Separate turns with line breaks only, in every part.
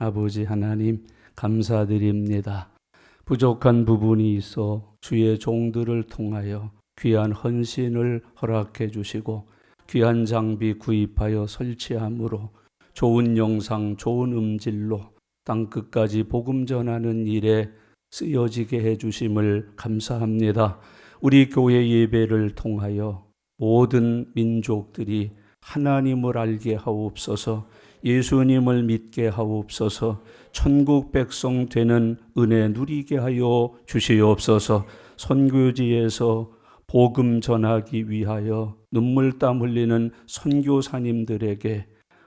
아버지 하나님 감사드립니다. 부족한 부분이 있어 주의 종들을 통하여 귀한 헌신을 허락해 주시고 귀한 장비 구입하여 설치함으로 좋은 영상, 좋은 음질로 땅끝까지 복음 전하는 일에 쓰여지게 해주심을 감사합니다. 우리 교회 예배를 통하여 모든 민족들이 하나님을 알게 하옵소서, 예수님을 믿게 하옵소서, 천국 백성 되는 은혜 누리게 하여 주시옵소서. 선교지에서 복음 전하기 위하여 눈물땀 흘리는 선교사님들에게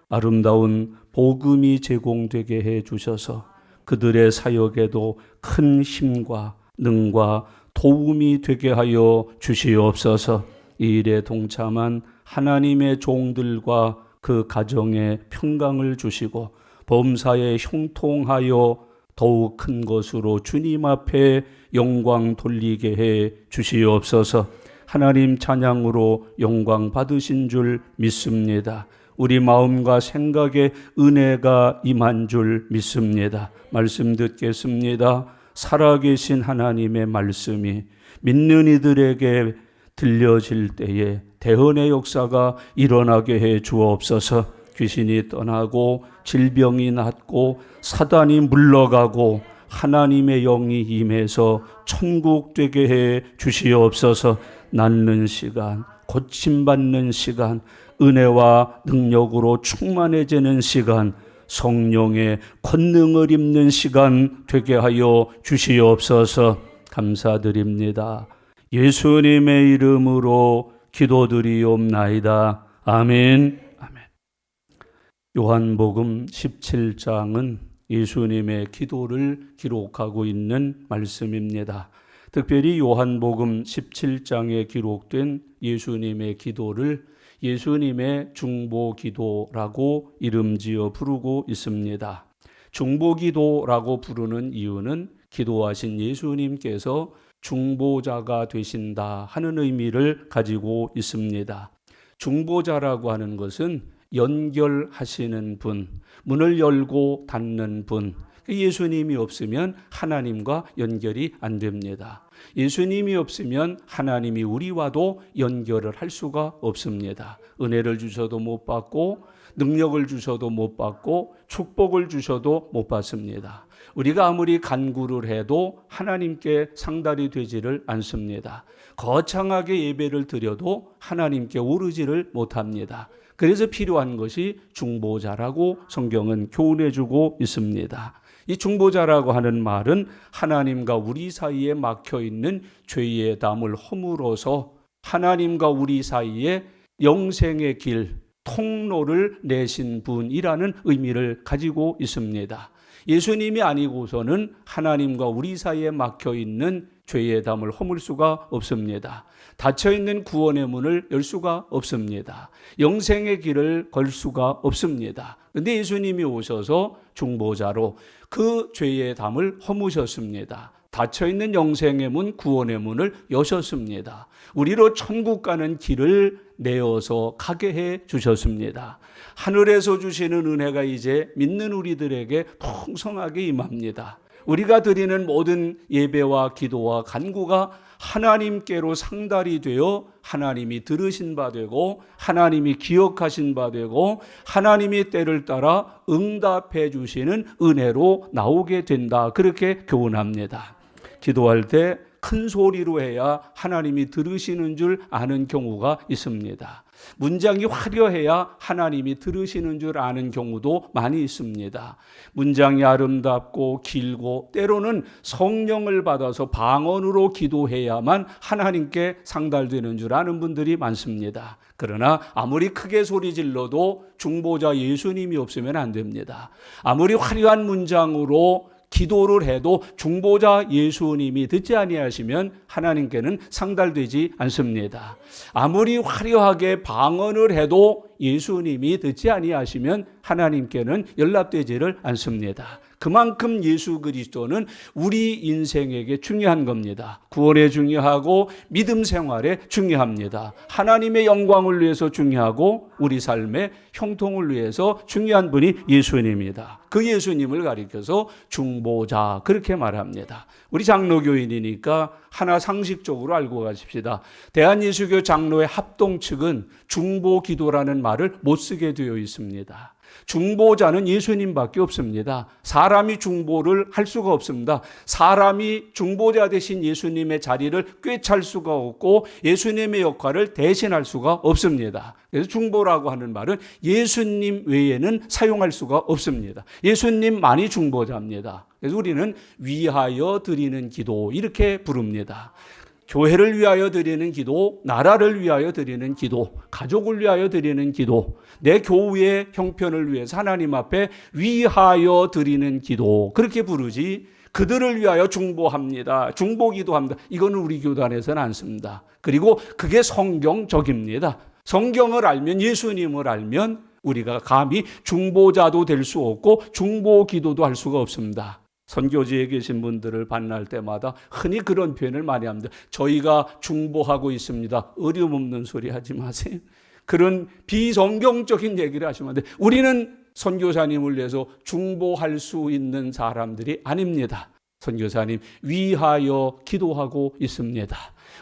아름다운 복음이 제공되게 해 주셔서 그들의 사역에도 큰 힘과 능과 도움이 되게 하여 주시옵소서. 이 일에 동참한 하나님의 종들과 그 가정에 평강을 주시고 범사에 형통하여 더욱 큰 것으로 주님 앞에 영광 돌리게 해 주시옵소서. 하나님 찬양으로 영광 받으신 줄 믿습니다. 우리 마음과 생각에 은혜가 임한 줄 믿습니다. 말씀 듣겠습니다. 살아계신 하나님의 말씀이 믿는 이들에게 들려질 때에 대언의 역사가 일어나게 해 주옵소서. 귀신이 떠나고 질병이 낫고 사단이 물러가고 하나님의 영이 임해서 천국 되게 해 주시옵소서. 낫는 시간, 고침받는 시간, 은혜와 능력으로 충만해지는 시간, 성령의 권능을 입는 시간 되게 하여 주시옵소서. 감사드립니다. 예수님의 이름으로 기도드리옵나이다. 아멘. 아멘. 요한복음 17장은 예수님의 기도를 기록하고 있는 말씀입니다. 특별히 요한복음 17장에 기록된 예수님의 기도를 예수님의 중보기도라고 이름지어 부르고 있습니다. 중보기도라고 부르는 이유는 기도하신 예수님께서 중보자가 되신다 하는 의미를 가지고 있습니다. 중보자라고 하는 것은 연결하시는 분, 문을 열고 닫는 분. 예수님이 없으면 하나님과 연결이 안 됩니다. 예수님이 없으면 하나님이 우리와도 연결을 할 수가 없습니다. 은혜를 주셔도 못 받고 능력을 주셔도 못 받고 축복을 주셔도 못 받습니다. 우리가 아무리 간구를 해도 하나님께 상달이 되지를 않습니다. 거창하게 예배를 드려도 하나님께 오르지를 못합니다. 그래서 필요한 것이 중보자라고 성경은 교훈해주고 있습니다. 이 중보자라고 하는 말은 하나님과 우리 사이에 막혀있는 죄의 담을 허물어서 하나님과 우리 사이에 영생의 길, 통로를 내신 분이라는 의미를 가지고 있습니다. 예수님이 아니고서는 하나님과 우리 사이에 막혀있는 죄의 담을 허물 수가 없습니다. 닫혀있는 구원의 문을 열 수가 없습니다. 영생의 길을 걸 수가 없습니다. 그런데 예수님이 오셔서 중보자로 그 죄의 담을 허무셨습니다. 닫혀있는 영생의 문, 구원의 문을 여셨습니다. 우리로 천국 가는 길을 내어서 가게 해 주셨습니다. 하늘에서 주시는 은혜가 이제 믿는 우리들에게 풍성하게 임합니다. 우리가 드리는 모든 예배와 기도와 간구가 하나님께로 상달이 되어 하나님이 들으신 바 되고 하나님이 기억하신 바 되고 하나님이 때를 따라 응답해 주시는 은혜로 나오게 된다. 그렇게 교훈합니다. 기도할 때 큰 소리로 해야 하나님이 들으시는 줄 아는 경우가 있습니다. 문장이 화려해야 하나님이 들으시는 줄 아는 경우도 많이 있습니다. 문장이 아름답고 길고 때로는 성령을 받아서 방언으로 기도해야만 하나님께 상달되는 줄 아는 분들이 많습니다. 그러나 아무리 크게 소리 질러도 중보자 예수님이 없으면 안 됩니다. 아무리 화려한 문장으로 기도를 해도 중보자 예수님이 듣지 아니하시면 하나님께는 상달되지 않습니다. 아무리 화려하게 방언을 해도 예수님이 듣지 아니하시면 하나님께는 연락되지를 않습니다. 그만큼 예수 그리스도는 우리 인생에게 중요한 겁니다. 구원에 중요하고 믿음 생활에 중요합니다. 하나님의 영광을 위해서 중요하고 우리 삶의 형통을 위해서 중요한 분이 예수님입니다. 그 예수님을 가리켜서 중보자 그렇게 말합니다. 우리 장로교인이니까 하나 상식적으로 알고 가십시다. 대한예수교 장로회 합동 측은 중보기도라는 말을 못 쓰게 되어 있습니다. 중보자는 예수님밖에 없습니다. 사람이 중보를 할 수가 없습니다. 사람이 중보자 대신 예수님의 자리를 꿰찰 수가 없고 예수님의 역할을 대신할 수가 없습니다. 그래서 중보라고 하는 말은 예수님 외에는 사용할 수가 없습니다. 예수님만이 중보자입니다. 그래서 우리는 위하여 드리는 기도 이렇게 부릅니다. 교회를 위하여 드리는 기도, 나라를 위하여 드리는 기도, 가족을 위하여 드리는 기도, 내 교우의 형편을 위해서 하나님 앞에 위하여 드리는 기도 그렇게 부르지 그들을 위하여 중보합니다. 중보기도합니다. 이거는 우리 교단에서는 안 씁니다. 그리고 그게 성경적입니다. 성경을 알면 예수님을 알면 우리가 감히 중보자도 될 수 없고 중보기도도 할 수가 없습니다. 선교지에 계신 분들을 만날 때마다 흔히 그런 표현을 많이 합니다. 저희가 중보하고 있습니다. 어려움 없는 소리 하지 마세요. 그런 비성경적인 얘기를 하시면 안 돼요. 우리는 선교사님을 위해서 중보할 수 있는 사람들이 아닙니다. 선교사님 위하여 기도하고 있습니다.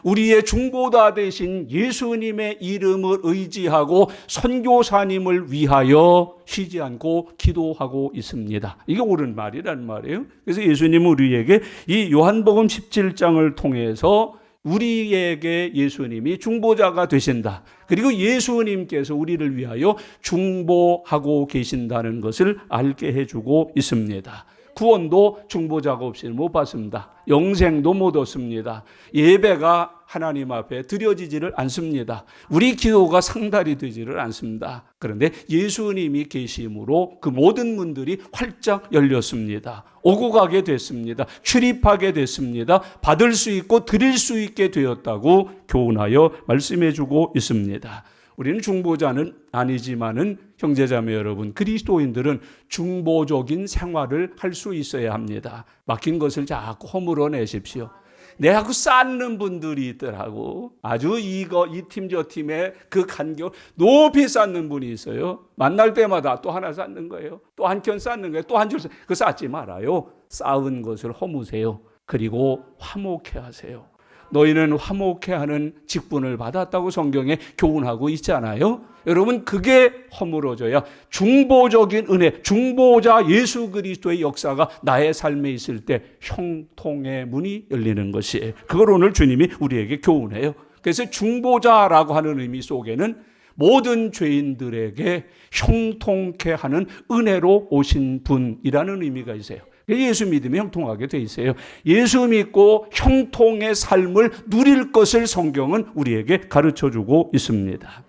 우리의 중보자 되신 예수님의 이름을 의지하고 선교사님을 위하여 쉬지 않고 기도하고 있습니다. 이게 옳은 말이란 말이에요. 그래서 예수님은 우리에게 이 요한복음 17장을 통해서 우리에게 예수님이 중보자가 되신다. 그리고 예수님께서 우리를 위하여 중보하고 계신다는 것을 알게 해주고 있습니다. 구원도 중보자가 없이는 못 받습니다. 영생도 못 얻습니다. 예배가 하나님 앞에 드려지지를 않습니다. 우리 기도가 상달이 되지를 않습니다. 그런데 예수님이 계심으로 그 모든 문들이 활짝 열렸습니다. 오고 가게 됐습니다. 출입하게 됐습니다. 받을 수 있고 드릴 수 있게 되었다고 교훈하여 말씀해 주고 있습니다. 우리는 중보자는 아니지만은 형제자매 여러분, 그리스도인들은 중보적인 생활을 할 수 있어야 합니다. 맡긴 것을 자꾸 허물어내십시오. 내하고 쌓는 분들이 있더라고. 아주 이 팀 저 팀의 그 간격을 높이 쌓는 분이 있어요. 만날 때마다 또 하나 쌓는 거예요. 또 한 켠 쌓는 거예요. 또 한 줄 그 쌓지 말아요. 쌓은 것을 허무세요. 그리고 화목해 하세요. 너희는 화목해 하는 직분을 받았다고 성경에 교훈하고 있잖아요. 여러분 그게 허물어져야 중보적인 은혜, 중보자 예수 그리스도의 역사가 나의 삶에 있을 때 형통의 문이 열리는 것이에요. 그걸 오늘 주님이 우리에게 교훈해요. 그래서 중보자라고 하는 의미 속에는 모든 죄인들에게 형통케 하는 은혜로 오신 분이라는 의미가 있어요. 예수 믿으면 형통하게 돼 있어요. 예수 믿고 형통의 삶을 누릴 것을 성경은 우리에게 가르쳐주고 있습니다.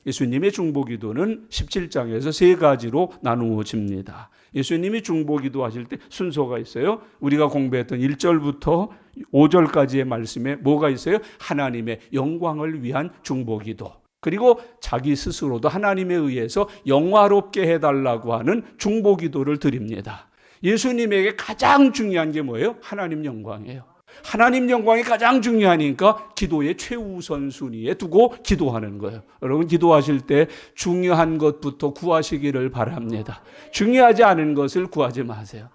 예수님의 중보기도는 17장에서 세 가지로 나누어집니다. 예수님이 중보기도 하실 때 순서가 있어요. 우리가 공부했던 1절부터 5절까지의 말씀에 뭐가 있어요? 하나님의 영광을 위한 중보기도. 그리고 자기 스스로도 하나님에 의해서 영화롭게 해달라고 하는 중보기도를 드립니다. 예수님에게 가장 중요한 게 뭐예요? 하나님 영광이에요. 하나님 영광이 가장 중요하니까 기도의 최우선 순위에 두고 기도하는 거예요. 여러분 기도하실 때 중요한 것부터 구하시기를 바랍니다. 중요하지 않은 것을 구하지 마세요.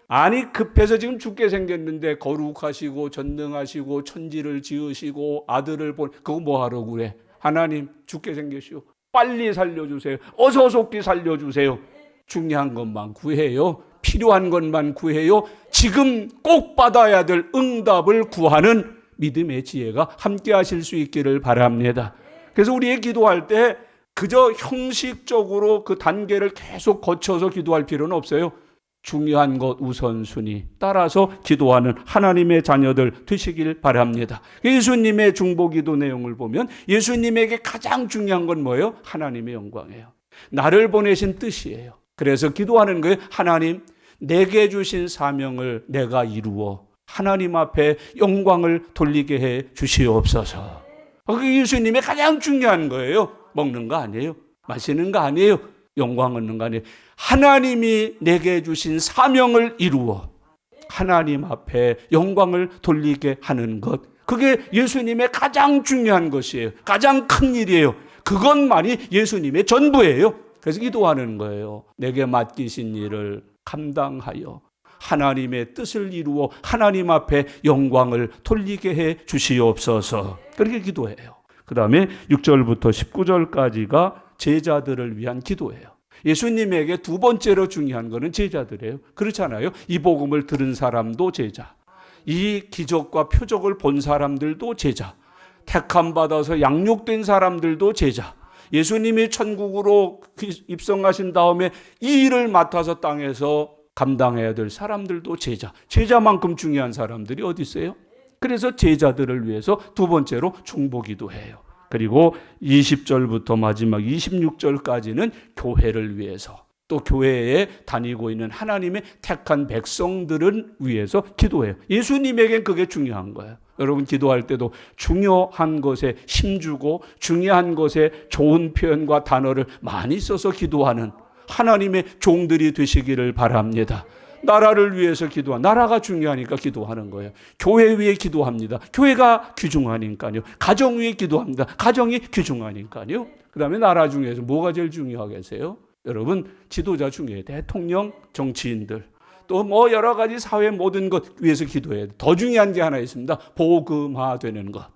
아니 급해서 지금 죽게 생겼는데 거룩하시고 전능하시고 천지를 지으시고 아들을 본 그거 뭐하러 그래? 하나님 죽게 생겼시오. 빨리 살려주세요. 어서 속히 살려주세요. 중요한 것만 구해요. 필요한 것만 구해요. 지금 꼭 받아야 될 응답을 구하는 믿음의 지혜가 함께 하실 수 있기를 바랍니다. 그래서 우리의 기도할 때 그저 형식적으로 그 단계를 계속 거쳐서 기도할 필요는 없어요. 중요한 것 우선순위 따라서 기도하는 하나님의 자녀들 되시길 바랍니다. 예수님의 중보기도 내용을 보면 예수님에게 가장 중요한 건 뭐예요? 하나님의 영광이에요. 나를 보내신 뜻이에요. 그래서 기도하는 거예요. 하나님, 내게 주신 사명을 내가 이루어 하나님 앞에 영광을 돌리게 해 주시옵소서. 그게 예수님의 가장 중요한 거예요. 먹는 거 아니에요. 마시는 거 아니에요. 영광 얻는 거 아니에요. 하나님이 내게 주신 사명을 이루어 하나님 앞에 영광을 돌리게 하는 것, 그게 예수님의 가장 중요한 것이에요. 가장 큰 일이에요. 그것만이 예수님의 전부예요. 그래서 기도하는 거예요. 내게 맡기신 일을 감당하여 하나님의 뜻을 이루어 하나님 앞에 영광을 돌리게 해 주시옵소서. 그렇게 기도해요. 그 다음에 6절부터 19절까지가 제자들을 위한 기도예요. 예수님에게 두 번째로 중요한 것은 제자들이에요. 그렇잖아요. 이 복음을 들은 사람도 제자, 이 기적과 표적을 본 사람들도 제자, 택함 받아서 양육된 사람들도 제자, 예수님이 천국으로 입성하신 다음에 이 일을 맡아서 땅에서 감당해야 될 사람들도 제자, 제자만큼 중요한 사람들이 어디 있어요? 그래서 제자들을 위해서 두 번째로 중보기도 해요. 그리고 20절부터 마지막 26절까지는 교회를 위해서, 또 교회에 다니고 있는 하나님의 택한 백성들을 위해서 기도해요. 예수님에겐 그게 중요한 거예요. 여러분 기도할 때도 중요한 것에 힘주고 중요한 것에 좋은 표현과 단어를 많이 써서 기도하는 하나님의 종들이 되시기를 바랍니다. 나라를 위해서 나라가 중요하니까 기도하는 거예요. 교회 위에 기도합니다. 교회가 귀중하니까요. 가정 위에 기도합니다. 가정이 귀중하니까요. 그 다음에 나라 중에서 뭐가 제일 중요하겠어요? 여러분 지도자 중에 대통령, 정치인들, 또 뭐 여러 가지 사회 모든 것 위해서 기도해야 돼. 더 중요한 게 하나 있습니다. 복음화되는 것.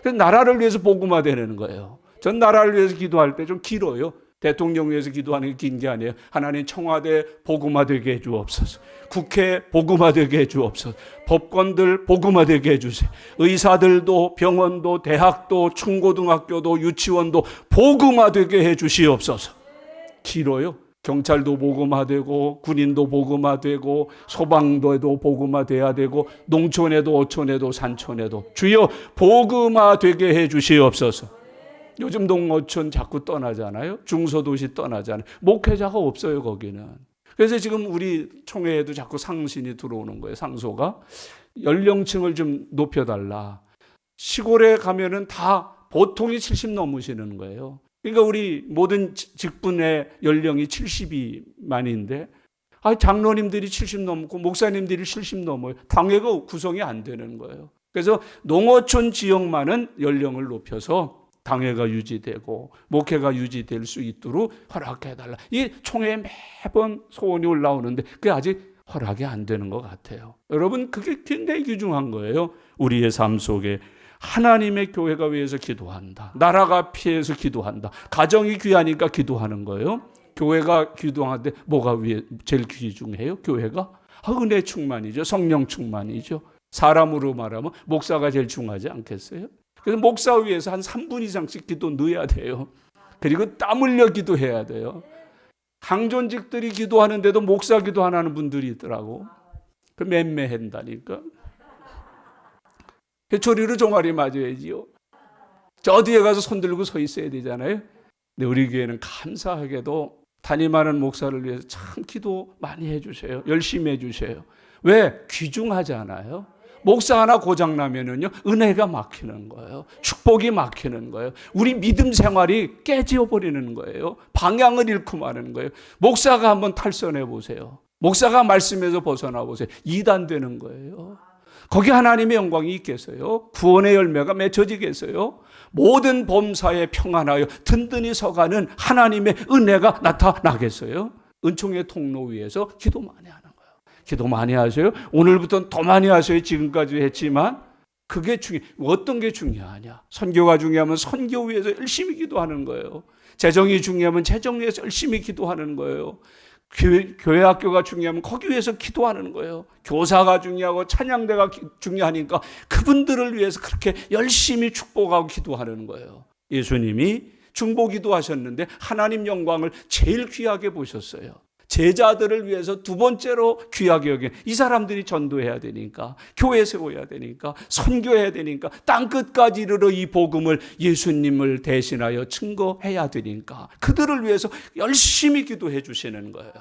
그래서 나라를 위해서 복음화되는 거예요. 전 나라를 위해서 기도할 때 좀 길어요. 대통령 위해서 기도하는 게 긴 게 아니에요. 하나님 청와대 복음화되게 해주옵소서. 국회 복음화되게 해주옵소서. 법관들 복음화되게 해주세요. 의사들도 병원도 대학도 중고등학교도 유치원도 복음화되게 해주시옵소서. 길어요. 경찰도 복음화되고 군인도 복음화되고 소방도에도 복음화돼야 되고 농촌에도 어촌에도 산촌에도 주여 복음화되게 해주시옵소서. 요즘 농어촌 자꾸 떠나잖아요. 중소도시 떠나잖아요. 목회자가 없어요 거기는. 그래서 지금 우리 총회에도 자꾸 상신이 들어오는 거예요. 상소가 연령층을 좀 높여달라. 시골에 가면은 다 보통이 70 넘으시는 거예요. 그러니까 우리 모든 직분의 연령이 70이 만인데 장로님들이 70 넘고 목사님들이 70 넘어요. 당회가 구성이 안 되는 거예요. 그래서 농어촌 지역만은 연령을 높여서 당회가 유지되고 목회가 유지될 수 있도록 허락해달라. 이 총회에 매번 소원이 올라오는데 그게 아직 허락이 안 되는 것 같아요. 여러분 그게 굉장히 귀중한 거예요. 우리의 삶 속에 하나님의 교회가 위해서 기도한다. 나라가 피해서 기도한다. 가정이 귀하니까 기도하는 거예요. 교회가 기도하는데 뭐가 제일 귀중해요? 교회가? 은혜 충만이죠. 성령 충만이죠. 사람으로 말하면 목사가 제일 중요하지 않겠어요? 그래서 목사 위해서 한 3분 이상씩 기도 넣어야 돼요. 그리고 땀 흘려 기도해야 돼요. 항존직들이 기도하는데도 목사 기도 안 하는 분들이 있더라고. 그 맴매한다니까. 회초리로 종아리 맞아야지요. 저 뒤에 가서 손 들고 서 있어야 되잖아요. 근데 우리 교회는 감사하게도 담임하는 목사를 위해서 참 기도 많이 해주세요. 열심히 해주세요. 왜? 귀중하잖아요. 목사 하나 고장나면은요, 은혜가 막히는 거예요. 축복이 막히는 거예요. 우리 믿음 생활이 깨져버리는 거예요. 방향을 잃고 마는 거예요. 목사가 한번 탈선해 보세요. 목사가 말씀에서 벗어나 보세요. 이단되는 거예요. 거기 하나님의 영광이 있겠어요? 구원의 열매가 맺혀지겠어요? 모든 범사에 평안하여 든든히 서가는 하나님의 은혜가 나타나겠어요? 은총의 통로 위에서 기도 많이 하는 거예요. 기도 많이 하세요. 오늘부터는 더 많이 하세요. 지금까지 했지만 그게 어떤 게 중요하냐? 선교가 중요하면 선교 위해서 열심히 기도하는 거예요. 재정이 중요하면 재정 위해서 열심히 기도하는 거예요. 교회 학교가 중요하면 거기 위해서 기도하는 거예요. 교사가 중요하고 찬양대가 중요하니까 그분들을 위해서 그렇게 열심히 축복하고 기도하는 거예요. 예수님이 중보기도 하셨는데 하나님 영광을 제일 귀하게 보셨어요. 제자들을 위해서 두 번째로 귀하게 여긴 이 사람들이 전도해야 되니까, 교회 세워야 되니까, 선교해야 되니까, 땅끝까지 이르러 이 복음을 예수님을 대신하여 증거해야 되니까 그들을 위해서 열심히 기도해 주시는 거예요.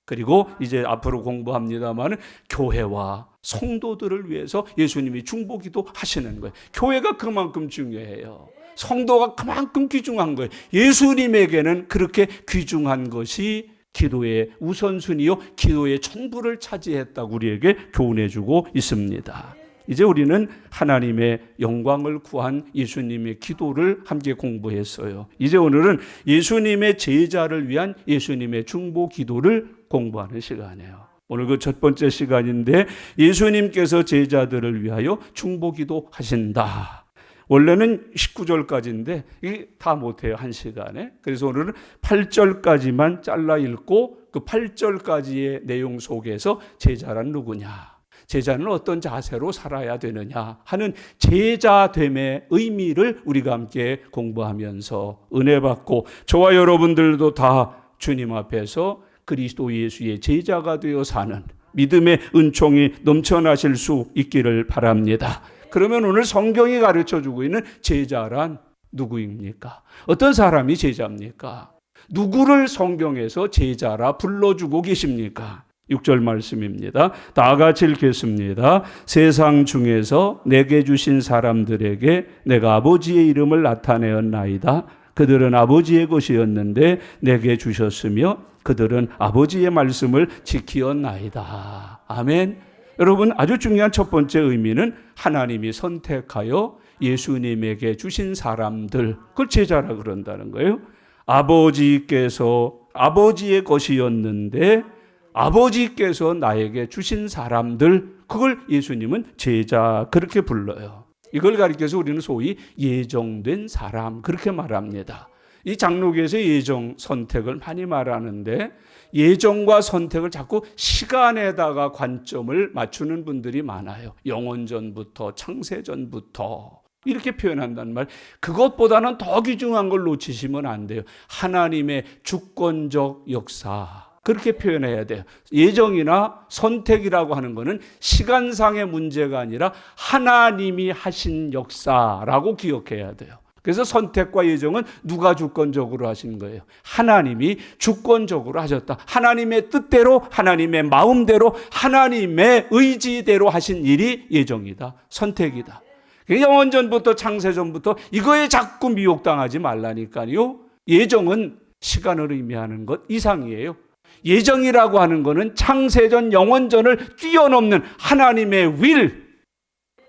그리고 이제 앞으로 공부합니다만 교회와 성도들을 위해서 예수님이 중보기도 하시는 거예요. 교회가 그만큼 중요해요. 성도가 그만큼 귀중한 거예요. 예수님에게는 그렇게 귀중한 것이 기도의 우선순위요, 기도의 전부를 차지했다고 우리에게 교훈해주고 있습니다. 이제 우리는 하나님의 영광을 구한 예수님의 기도를 함께 공부했어요. 이제 오늘은 예수님의 제자를 위한 예수님의 중보 기도를 공부하는 시간이에요. 오늘 그 첫 번째 시간인데 예수님께서 제자들을 위하여 중보 기도 하신다. 원래는 19절까지인데 이게 다 못해요, 한 시간에. 그래서 오늘은 8절까지만 잘라 읽고 그 8절까지의 내용 속에서 제자란 누구냐, 제자는 어떤 자세로 살아야 되느냐 하는 제자됨의 의미를 우리가 함께 공부하면서 은혜 받고 저와 여러분들도 다 주님 앞에서 그리스도 예수의 제자가 되어 사는 믿음의 은총이 넘쳐나실 수 있기를 바랍니다. 그러면 오늘 성경이 가르쳐주고 있는 제자란 누구입니까? 어떤 사람이 제자입니까? 누구를 성경에서 제자라 불러주고 계십니까? 6절 말씀입니다. 다 같이 읽겠습니다. 세상 중에서 내게 주신 사람들에게 내가 아버지의 이름을 나타내었나이다. 그들은 아버지의 것이었는데 내게 주셨으며 그들은 아버지의 말씀을 지키었나이다. 아멘. 여러분, 아주 중요한 첫 번째 의미는 하나님이 선택하여 예수님에게 주신 사람들, 그걸 제자라 그런다는 거예요. 아버지께서 아버지의 것이었는데 아버지께서 나에게 주신 사람들, 그걸 예수님은 제자 그렇게 불러요. 이걸 가리켜서 우리는 소위 예정된 사람 그렇게 말합니다. 이 장로교에서 예정, 선택을 많이 말하는데 예정과 선택을 자꾸 시간에다가 관점을 맞추는 분들이 많아요. 영원전부터, 창세전부터 이렇게 표현한단 말. 그것보다는 더 귀중한 걸 놓치시면 안 돼요. 하나님의 주권적 역사, 그렇게 표현해야 돼요. 예정이나 선택이라고 하는 것은 시간상의 문제가 아니라 하나님이 하신 역사라고 기억해야 돼요. 그래서 선택과 예정은 누가 주권적으로 하신 거예요? 하나님이 주권적으로 하셨다. 하나님의 뜻대로, 하나님의 마음대로, 하나님의 의지대로 하신 일이 예정이다, 선택이다. 영원전부터, 창세전부터 이거에 자꾸 미혹당하지 말라니까요. 예정은 시간을 의미하는 것 이상이에요. 예정이라고 하는 것은 창세전, 영원전을 뛰어넘는 하나님의 윌,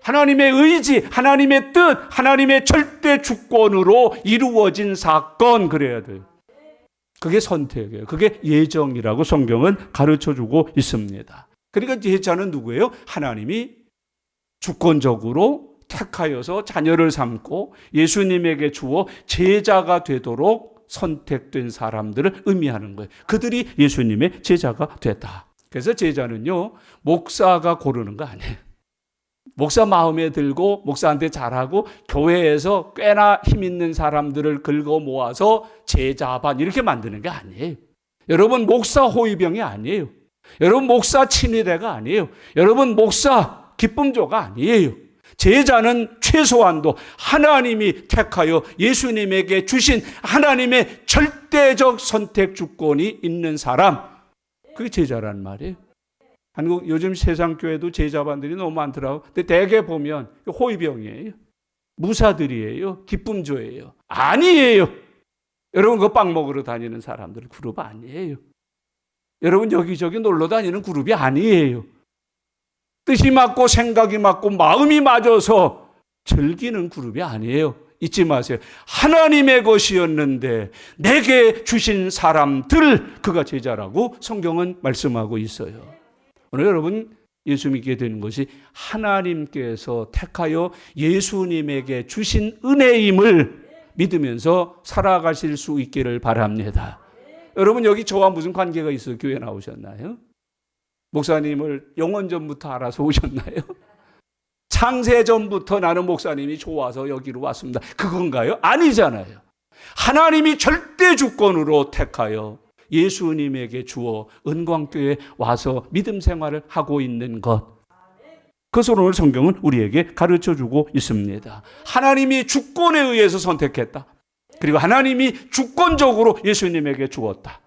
하나님의 의지, 하나님의 뜻, 하나님의 절대 주권으로 이루어진 사건, 그래야 돼요. 그게 선택이에요. 그게 예정이라고 성경은 가르쳐주고 있습니다. 그러니까 제자는 누구예요? 하나님이 주권적으로 택하여서 자녀를 삼고 예수님에게 주어 제자가 되도록 선택된 사람들을 의미하는 거예요. 그들이 예수님의 제자가 됐다. 그래서 제자는요, 목사가 고르는 거 아니에요. 목사 마음에 들고 목사한테 잘하고 교회에서 꽤나 힘 있는 사람들을 긁어 모아서 제자반 이렇게 만드는 게 아니에요. 여러분, 목사 호위병이 아니에요. 여러분, 목사 친위대가 아니에요. 여러분, 목사 기쁨조가 아니에요. 제자는 최소한도 하나님이 택하여 예수님에게 주신 하나님의 절대적 선택 주권이 있는 사람, 그게 제자란 말이에요. 한국 요즘 세상 교회도 제자반들이 너무 많더라고요. 근데 대개 보면 호위병이에요. 무사들이에요. 기쁨조예요. 아니에요. 여러분, 그 빵 먹으러 다니는 사람들 그룹 아니에요. 여러분, 여기저기 놀러 다니는 그룹이 아니에요. 뜻이 맞고 생각이 맞고 마음이 맞아서 즐기는 그룹이 아니에요. 잊지 마세요. 하나님의 것이었는데 내게 주신 사람들, 그가 제자라고 성경은 말씀하고 있어요. 오늘 여러분, 예수 믿게 되는 것이 하나님께서 택하여 예수님에게 주신 은혜임을 믿으면서 살아가실 수 있기를 바랍니다. 여러분, 여기 저와 무슨 관계가 있어요? 교회 나오셨나요? 목사님을 영원전부터 알아서 오셨나요? 창세전부터 나는 목사님이 좋아서 여기로 왔습니다. 그건가요? 아니잖아요. 하나님이 절대 주권으로 택하여 예수님에게 주어 은광교회에 와서 믿음 생활을 하고 있는 것, 그것을 오늘 성경은 우리에게 가르쳐주고 있습니다. 하나님이 주권에 의해서 선택했다. 그리고 하나님이 주권적으로 예수님에게 주었다.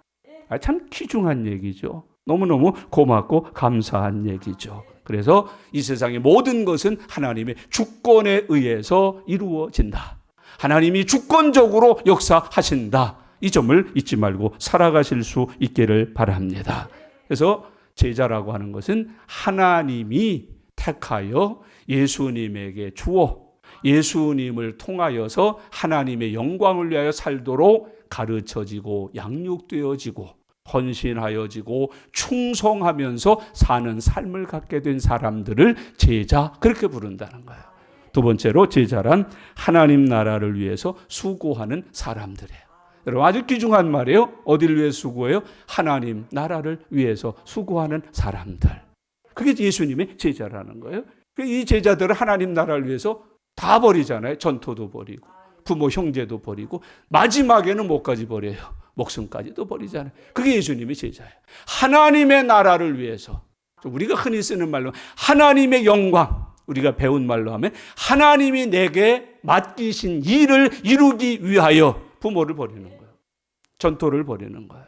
참 귀중한 얘기죠. 너무너무 고맙고 감사한 얘기죠. 그래서 이 세상의 모든 것은 하나님의 주권에 의해서 이루어진다. 하나님이 주권적으로 역사하신다. 이 점을 잊지 말고 살아가실 수 있기를 바랍니다. 그래서 제자라고 하는 것은 하나님이 택하여 예수님에게 주어 예수님을 통하여서 하나님의 영광을 위하여 살도록 가르쳐지고 양육되어지고 헌신하여지고 충성하면서 사는 삶을 갖게 된 사람들을 제자, 그렇게 부른다는 거예요. 두 번째로 제자란 하나님 나라를 위해서 수고하는 사람들이에요. 여러분, 아주 귀중한 말이에요. 어디를 위해 수고해요? 하나님 나라를 위해서 수고하는 사람들. 그게 예수님의 제자라는 거예요. 이 제자들은 하나님 나라를 위해서 다 버리잖아요. 전토도 버리고 부모 형제도 버리고 마지막에는 뭐까지 버려요? 목숨까지도 버리잖아요. 그게 예수님의 제자예요. 하나님의 나라를 위해서, 우리가 흔히 쓰는 말로 하나님의 영광, 우리가 배운 말로 하면 하나님이 내게 맡기신 일을 이루기 위하여 부모를 버리는 거예요. 전토를 버리는 거예요.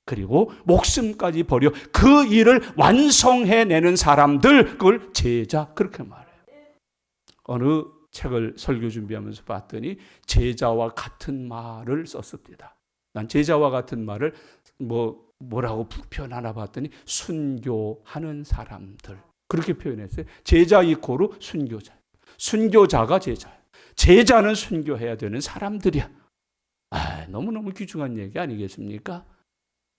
그리고 목숨까지 버려 그 일을 완성해내는 사람들, 그걸 제자, 그렇게 말해요. 어느 책을 설교 준비하면서 봤더니 제자와 같은 말을 썼습니다. 난 제자와 같은 말을 뭐라고 표현하나 봤더니 순교하는 사람들, 그렇게 표현했어요. 제자 이코르 순교자. 순교자가 제자예요. 제자는 순교해야 되는 사람들이야. 너무너무 귀중한 얘기 아니겠습니까?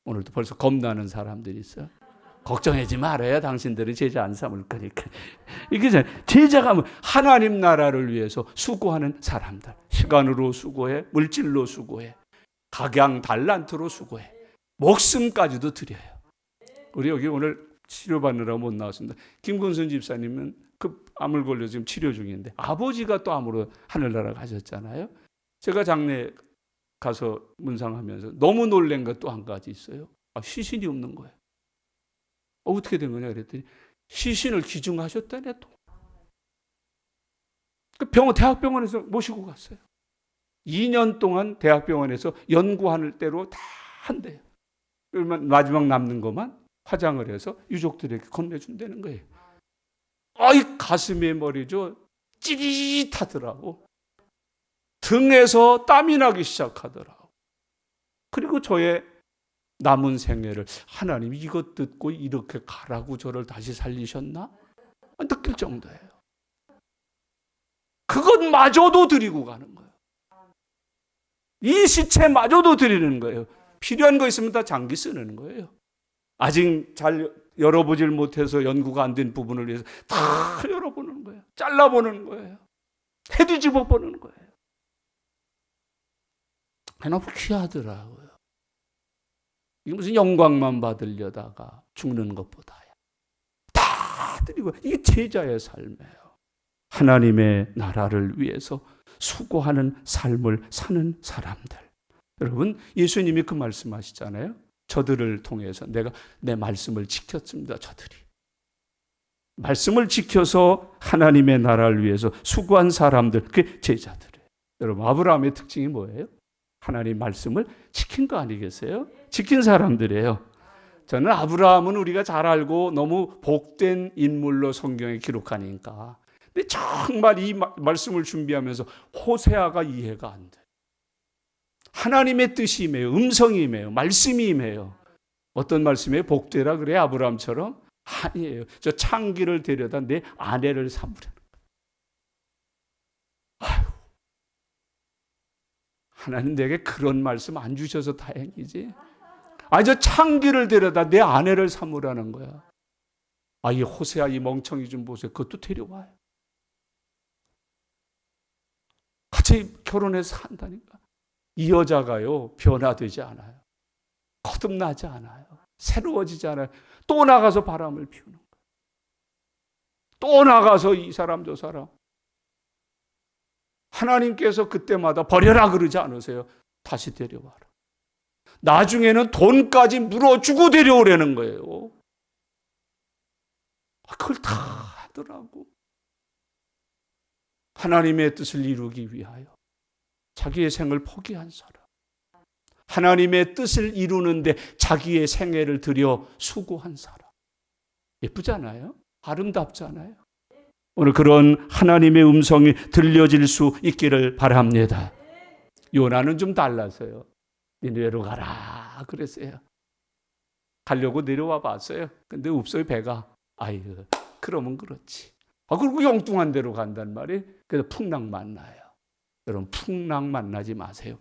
오늘도 벌써 겁나는 사람들이 있어요. 걱정하지 말아요. 당신들은 제자 안 삼을 거니까. 이게 제자가 하나님 나라를 위해서 수고하는 사람들. 시간으로 수고해, 물질로 수고해, 각양 달란트로 수고해, 목숨까지도 드려요. 우리 여기 오늘 치료받느라고 못 나왔습니다. 김근순 집사님은 암을 걸려 지금 치료 중인데 아버지가 또 암으로 하늘나라 가셨잖아요. 제가 장례 가서 문상하면서 너무 놀란 것 또 한 가지 있어요. 시신이 없는 거예요. 어떻게 된 거냐 그랬더니 시신을 기증하셨다네. 또 대학병원에서 모시고 갔어요. 2년 동안 대학병원에서 연구하는 대로 다 한대요. 그러면 마지막 남는 것만 화장을 해서 유족들에게 건네준다는 거예요. 이 가슴에 머리죠. 찌릿하더라고. 등에서 땀이 나기 시작하더라고. 그리고 저의 남은 생애를 하나님이 이것 듣고 이렇게 가라고 저를 다시 살리셨나? 느낄 정도예요. 그것마저도 드리고 가는 거예요. 이 시체마저도 드리는 거예요. 필요한 거 있으면 다 장기 쓰는 거예요. 아직 잘 열어보질 못해서 연구가 안 된 부분을 위해서 다 열어보는 거예요. 잘라보는 거예요. 헤뒤집어 보는 거예요. 너무 귀하더라고요. 이게 무슨 영광만 받으려다가 죽는 것보다야. 다 드리고, 이게 제자의 삶이에요. 하나님의 나라를 위해서 수고하는 삶을 사는 사람들. 여러분, 예수님이 그 말씀하시잖아요. 저들을 통해서 내가 내 말씀을 지켰습니다. 저들이 말씀을 지켜서 하나님의 나라를 위해서 수고한 사람들, 그게 제자들이에요. 여러분, 아브라함의 특징이 뭐예요? 하나님 말씀을 지킨 거 아니겠어요? 지킨 사람들이에요. 저는 아브라함은 우리가 잘 알고 너무 복된 인물로 성경에 기록하니까. 근데 정말 이 말씀을 준비하면서 호세아가 이해가 안 돼. 하나님의 뜻이 임해요. 음성이 임해요. 말씀이 임해요. 어떤 말씀이에요? 복되라 그래 아브라함처럼? 아니에요. 저 창기를 데려다 내 아내를 삼으라는 거예요. 하나님 내게 그런 말씀 안 주셔서 다행이지. 저 창기를 데려다 내 아내를 삼으라는 거야. 이 호세아 이 멍청이 좀 보세요. 그것도 데려와요. 같이 결혼해서 산다니까. 이 여자가요, 변화되지 않아요. 거듭나지 않아요. 새로워지지 않아요. 또 나가서 바람을 피우는 거예요. 또 나가서 이 사람 저 사람. 하나님께서 그때마다 버려라 그러지 않으세요. 다시 데려와라. 나중에는 돈까지 물어주고 데려오라는 거예요. 그걸 다 하더라고. 하나님의 뜻을 이루기 위하여 자기의 생을 포기한 사람. 하나님의 뜻을 이루는데 자기의 생애를 들여 수고한 사람. 예쁘잖아요? 아름답잖아요? 오늘 그런 하나님의 음성이 들려질 수 있기를 바랍니다. 요나는 좀 달라서요. 니네로 가라 그랬어요. 가려고 내려와 봤어요. 근데 없어요, 배가. 아이고, 그러면 그렇지. 그리고 엉뚱한 데로 간단 말이에요. 그래서 풍랑 만나요. 여러분, 풍랑 만나지 마세요.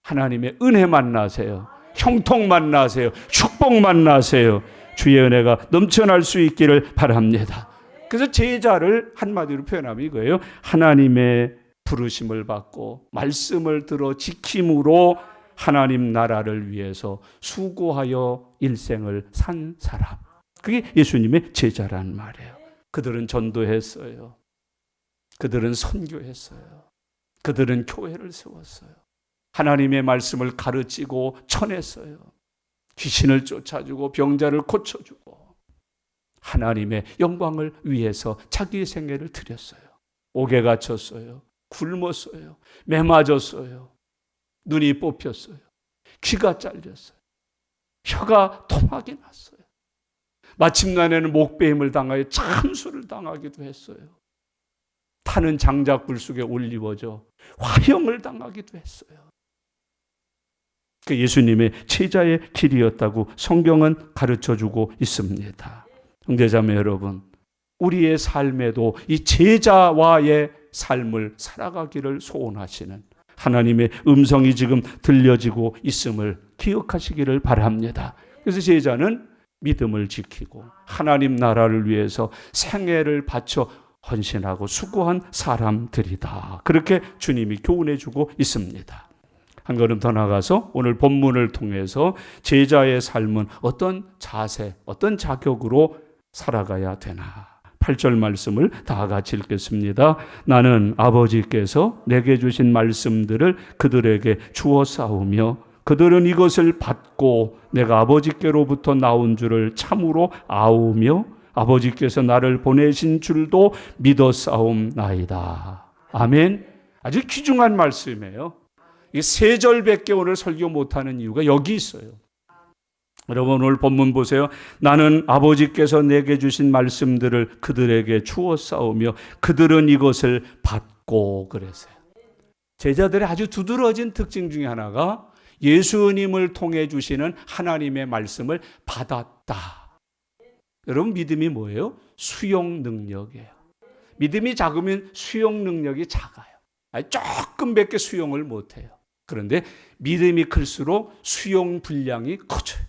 하나님의 은혜 만나세요. 형통 만나세요. 축복 만나세요. 주의 은혜가 넘쳐날 수 있기를 바랍니다. 그래서 제자를 한마디로 표현하면 이거예요. 하나님의 부르심을 받고 말씀을 들어 지킴으로 하나님 나라를 위해서 수고하여 일생을 산 사람. 그게 예수님의 제자란 말이에요. 그들은 전도했어요. 그들은 선교했어요. 그들은 교회를 세웠어요. 하나님의 말씀을 가르치고 전했어요. 귀신을 쫓아주고 병자를 고쳐주고 하나님의 영광을 위해서 자기의 생애를 드렸어요. 옥에 갇혔어요. 굶었어요. 매 맞았어요. 눈이 뽑혔어요. 귀가 잘렸어요. 혀가 토막이 났어요. 마침내는 목베임을 당하여 참수를 당하기도 했어요. 타는 장작불 속에 올리워져 화형을 당하기도 했어요. 그 예수님의 제자의 길이었다고 성경은 가르쳐주고 있습니다. 형제자매 여러분, 우리의 삶에도 이 제자와의 삶을 살아가기를 소원하시는 하나님의 음성이 지금 들려지고 있음을 기억하시기를 바랍니다. 그래서 제자는 믿음을 지키고 하나님 나라를 위해서 생애를 바쳐 헌신하고 수고한 사람들이다. 그렇게 주님이 교훈해 주고 있습니다. 한 걸음 더 나가서 오늘 본문을 통해서 제자의 삶은 어떤 자세, 어떤 자격으로 살아가야 되나. 8절 말씀을 다 같이 읽겠습니다. 나는 아버지께서 내게 주신 말씀들을 그들에게 주어 싸우며 그들은 이것을 받고 내가 아버지께로부터 나온 줄을 참으로 아우며 아버지께서 나를 보내신 줄도 믿어 싸움나이다. 아멘. 아주 귀중한 말씀이에요. 이 세 절밖에 오늘 설교 못하는 이유가 여기 있어요. 여러분 오늘 본문 보세요. 나는 아버지께서 내게 주신 말씀들을 그들에게 주어 싸우며 그들은 이것을 받고 그랬어요. 제자들의 아주 두드러진 특징 중에 하나가 예수님을 통해 주시는 하나님의 말씀을 받았다. 여러분 믿음이 뭐예요? 수용 능력이에요. 믿음이 작으면 수용 능력이 작아요. 조금밖에 수용을 못해요. 그런데 믿음이 클수록 수용 분량이 커져요.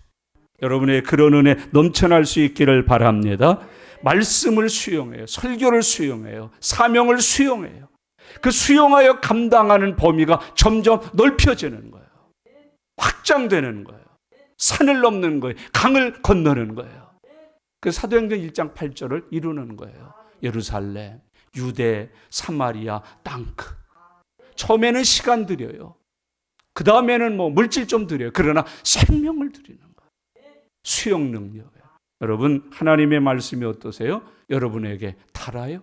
여러분의 그런 은혜 넘쳐날 수 있기를 바랍니다. 말씀을 수용해요. 설교를 수용해요. 사명을 수용해요. 그 수용하여 감당하는 범위가 점점 넓혀지는 거예요. 확장되는 거예요. 산을 넘는 거예요. 강을 건너는 거예요. 그 사도행전 1장 8절을 이루는 거예요. 예루살렘, 유대, 사마리아, 땅끝. 처음에는 시간 들여요. 그 다음에는 물질 좀 드려요. 그러나 생명을 드리는 거예요. 수용 능력이에요. 여러분 하나님의 말씀이 어떠세요? 여러분에게 달아요?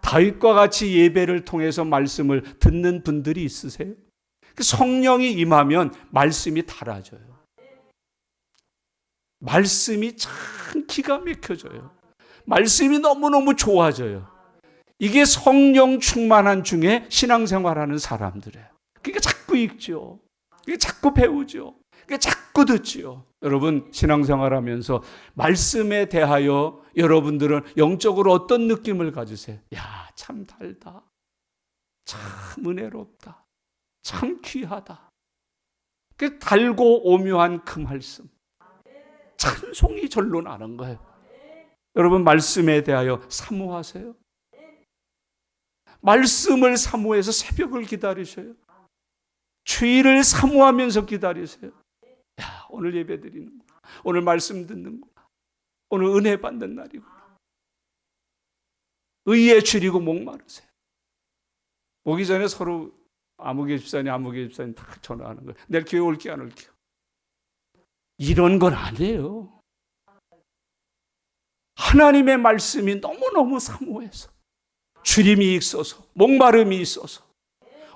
다윗과 같이 예배를 통해서 말씀을 듣는 분들이 있으세요? 성령이 임하면 말씀이 달아져요. 말씀이 참 기가 막혀져요. 말씀이 너무너무 좋아져요. 이게 성령 충만한 중에 신앙생활하는 사람들이에요. 그러니까 자꾸 읽죠. 그러니까 자꾸 배우죠. 그러니까 자꾸 듣죠. 여러분 신앙생활하면서 말씀에 대하여 여러분들은 영적으로 어떤 느낌을 가지세요? 야, 참 달다. 참 은혜롭다. 참 귀하다. 그 달고 오묘한 그 말씀. 찬송이 절로 나는 거예요. 여러분 말씀에 대하여 사모하세요? 말씀을 사모해서 새벽을 기다리셔요. 주일을 사모하면서 기다리세요. 야, 오늘 예배 드리는구나. 오늘 말씀 듣는구나. 오늘 은혜 받는 날이구나. 의에 줄이고 목마르세요. 오기 전에 서로 아무개 집사님 다 전화하는 거예요. 내일 교회 올게 안 올게요. 이런 건 아니에요. 하나님의 말씀이 너무너무 사모해서 주림이 있어서 목마름이 있어서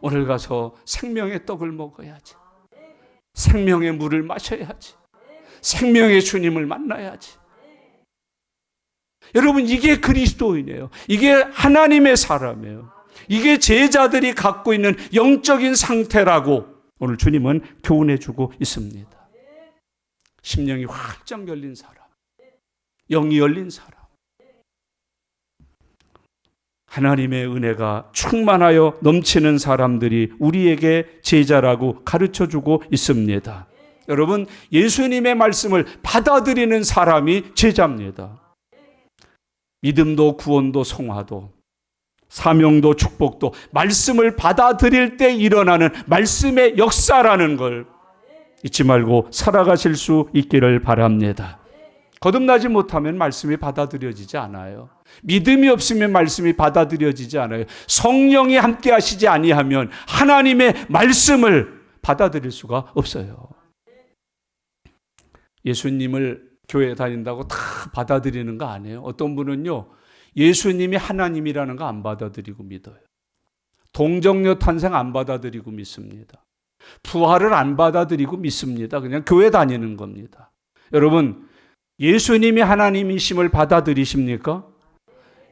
오늘 가서 생명의 떡을 먹어야지. 생명의 물을 마셔야지. 생명의 주님을 만나야지. 여러분, 이게 그리스도인이에요. 이게 하나님의 사람이에요. 이게 제자들이 갖고 있는 영적인 상태라고 오늘 주님은 교훈해 주고 있습니다. 심령이 활짝 열린 사람, 영이 열린 사람, 하나님의 은혜가 충만하여 넘치는 사람들이 우리에게 제자라고 가르쳐주고 있습니다. 여러분, 예수님의 말씀을 받아들이는 사람이 제자입니다. 믿음도 구원도 성화도 사명도 축복도 말씀을 받아들일 때 일어나는 말씀의 역사라는 걸 잊지 말고 살아가실 수 있기를 바랍니다. 거듭나지 못하면 말씀이 받아들여지지 않아요. 믿음이 없으면 말씀이 받아들여지지 않아요. 성령이 함께 하시지 아니하면 하나님의 말씀을 받아들일 수가 없어요. 예수님을 교회 다닌다고 다 받아들이는 거 아니에요. 어떤 분은요, 예수님이 하나님이라는 거 안 받아들이고 믿어요. 동정녀 탄생 안 받아들이고 믿습니다. 부활을 안 받아들이고 믿습니다. 그냥 교회 다니는 겁니다. 여러분, 예수님이 하나님이심을 받아들이십니까?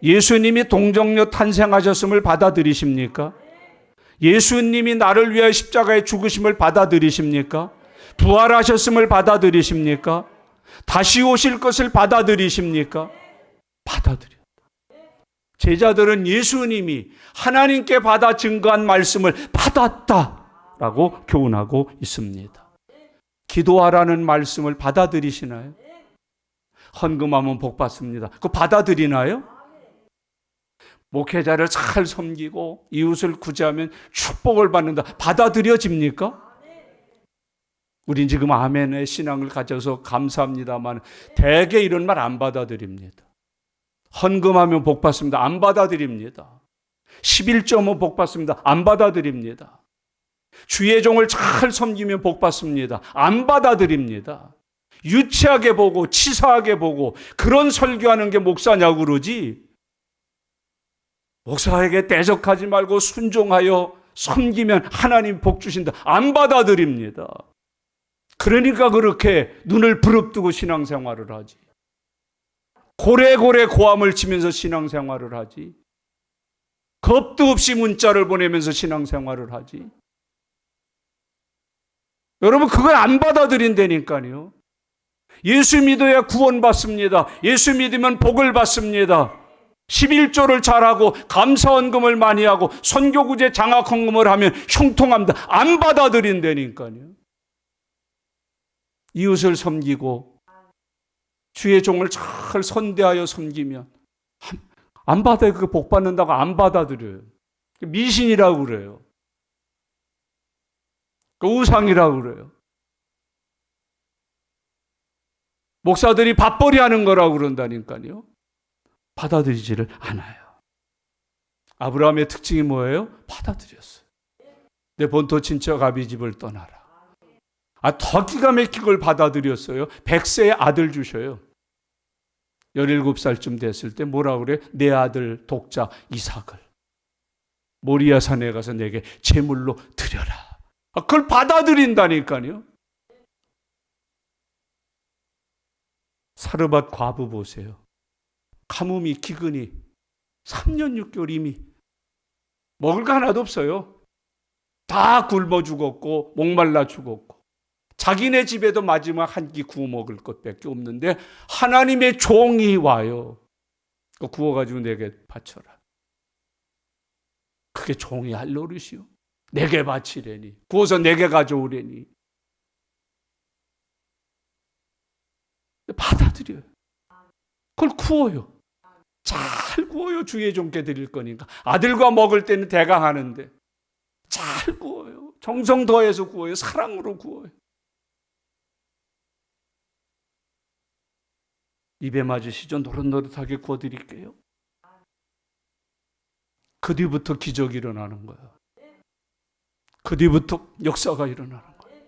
예수님이 동정녀 탄생하셨음을 받아들이십니까? 예수님이 나를 위하여 십자가에 죽으심을 받아들이십니까? 부활하셨음을 받아들이십니까? 다시 오실 것을 받아들이십니까? 받아들여요. 제자들은 예수님이 하나님께 받아 증거한 말씀을 받았다라고 교훈하고 있습니다. 기도하라는 말씀을 받아들이시나요? 헌금하면 복 받습니다. 그거 받아들이나요? 목회자를 잘 섬기고 이웃을 구제하면 축복을 받는다. 받아들여집니까? 우린 지금 아멘의 신앙을 가져서 감사합니다만 대개 이런 말 안 받아들입니다. 헌금하면 복 받습니다. 안 받아들입니다. 11조면 복 받습니다. 안 받아들입니다. 주의 종을 잘 섬기면 복 받습니다. 안 받아들입니다. 유치하게 보고 치사하게 보고 그런 설교하는 게 목사냐고 그러지. 목사에게 대적하지 말고 순종하여 섬기면 하나님 복 주신다. 안 받아들입니다. 그러니까 그렇게 눈을 부릅뜨고 신앙생활을 하지. 고래고래 고함을 치면서 신앙생활을 하지. 겁도 없이 문자를 보내면서 신앙생활을 하지. 여러분, 그걸 안 받아들인다니까요. 예수 믿어야 구원받습니다. 예수 믿으면 복을 받습니다. 11조를 잘하고 감사헌금을 많이 하고 선교구제 장학헌금을 하면 형통합니다. 안 받아들인다니까요. 이웃을 섬기고 주의 종을 잘 선대하여 섬기면 안 받아요. 그거 복 받는다고 안 받아들여요. 미신이라고 그래요. 우상이라고 그래요. 목사들이 밥벌이 하는 거라고 그런다니까요. 받아들이지를 않아요. 아브라함의 특징이 뭐예요? 받아들였어요. 내 본토 친척 아비 집을 떠나라. 더 기가 막히게 걸 받아들였어요. 100세의 아들 주셔요. 17살쯤 됐을 때 뭐라 그래? 내 아들 독자 이삭을 모리아 산에 가서 내게 제물로 드려라. 그걸 받아들인다니까요. 사르밧 과부 보세요. 가뭄이 기근이 3년 6개월 이미 먹을 거 하나도 없어요. 다 굶어 죽었고 목말라 죽었고 자기네 집에도 마지막 한 끼 구워 먹을 것밖에 없는데 하나님의 종이 와요. 구워가지고 내게 바쳐라. 그게 종이 할 노릇이요. 내게 바치래니. 구워서 내게 가져오래니. 받아들여요. 그걸 구워요. 잘 구워요. 주의 종께 드릴 거니까. 아들과 먹을 때는 대강하는데 잘 구워요. 정성 더해서 구워요. 사랑으로 구워요. 입에 맞으시죠? 노릇노릇하게 구워드릴게요. 그 뒤부터 기적이 일어나는 거예요. 그 뒤부터 역사가 일어나는 거예요.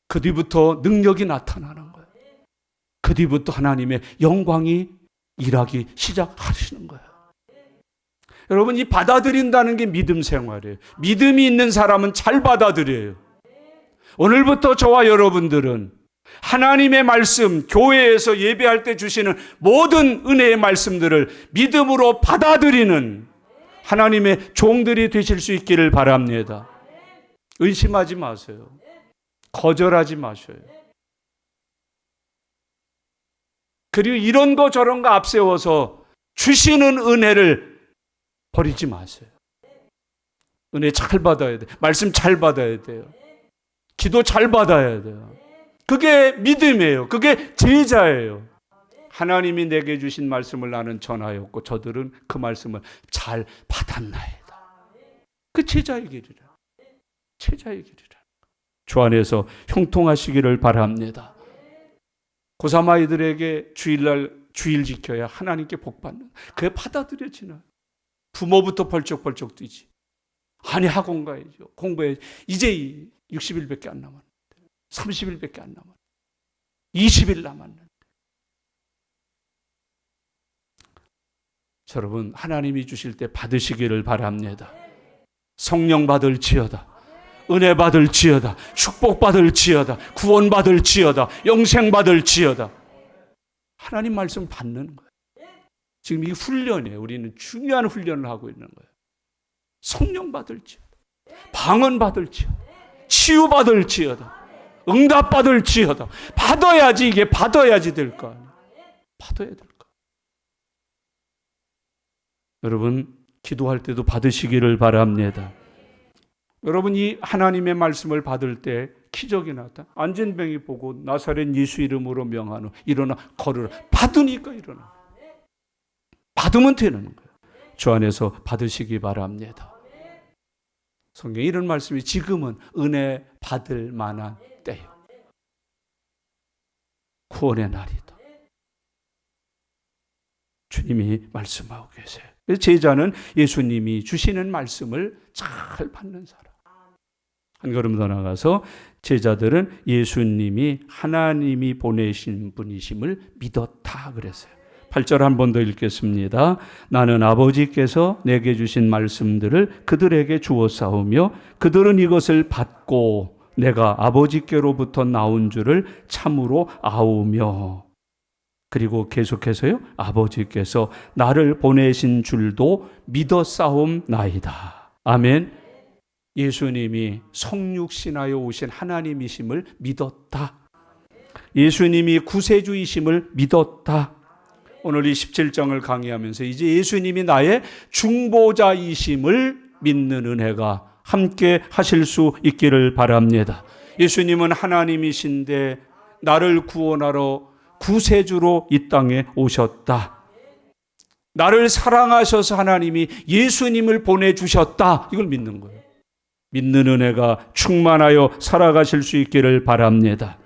그 뒤부터 능력이 나타나는 거예요. 그 뒤부터 하나님의 영광이 일하기 시작하시는 거예요. 여러분, 이 받아들인다는 게 믿음 생활이에요. 믿음이 있는 사람은 잘 받아들여요. 오늘부터 저와 여러분들은 하나님의 말씀, 교회에서 예배할 때 주시는 모든 은혜의 말씀들을 믿음으로 받아들이는 하나님의 종들이 되실 수 있기를 바랍니다. 의심하지 마세요. 거절하지 마셔요. 그리고 이런 거 저런 거 앞세워서 주시는 은혜를 버리지 마세요. 은혜 잘 받아야 돼요. 말씀 잘 받아야 돼요. 기도 잘 받아야 돼요. 그게 믿음이에요. 그게 제자예요. 하나님이 내게 주신 말씀을 나는 전하였고 저들은 그 말씀을 잘 받았나이다. 그 제자의 길이라. 제자의 길이라. 주 안에서 형통하시기를 바랍니다. 고3 아이들에게 주일 지켜야 하나님께 복 받는. 그게 받아들여지나. 부모부터 벌쩍벌쩍 뛰지. 아니 학원 가야죠. 공부해야죠. 이제 60일밖에 안 남았는데. 30일밖에 안 남았는데. 20일 남았는데. 여러분 하나님이 주실 때 받으시기를 바랍니다. 성령 받을지어다. 은혜 받을지어다. 축복 받을지어다. 구원 받을지어다. 영생 받을지어다. 하나님 말씀 받는 거예요. 지금 이 훈련이에요. 우리는 중요한 훈련을 하고 있는 거예요. 성령 받을지어다. 방언 받을지어다. 치유 받을지어다. 응답 받을지어다. 받아야지 이게 받아야지 될 거 아니에요. 받아야 될 거. 여러분 기도할 때도 받으시기를 바랍니다. 여러분 이 하나님의 말씀을 받을 때 기적이 나타. 안진뱅이 보고 나사렛 예수 이름으로 명하노. 일어나 걸으라. 받으니까 일어나. 받으면 되는 거예요. 주 안에서 받으시기 바랍니다. 성경에 이런 말씀이 지금은 은혜 받을 만한 때요. 구원의 날이다. 주님이 말씀하고 계세요. 제자는 예수님이 주시는 말씀을 잘 받는 사람. 한 걸음 더 나가서 제자들은 예수님이 하나님이 보내신 분이심을 믿었다 그랬어요. 8절 한 번 더 읽겠습니다. 나는 아버지께서 내게 주신 말씀들을 그들에게 주었사오며 그들은 이것을 받고 내가 아버지께로부터 나온 줄을 참으로 아오며 그리고 계속해서요. 아버지께서 나를 보내신 줄도 믿었사옵나이다. 아멘. 예수님이 성육신하여 오신 하나님이심을 믿었다. 예수님이 구세주이심을 믿었다. 오늘 이 17장을 강의하면서 이제 예수님이 나의 중보자이심을 믿는 은혜가 함께 하실 수 있기를 바랍니다. 예수님은 하나님이신데 나를 구원하러 구세주로 이 땅에 오셨다. 나를 사랑하셔서 하나님이 예수님을 보내주셨다. 이걸 믿는 거예요. 믿는 은혜가 충만하여 살아가실 수 있기를 바랍니다.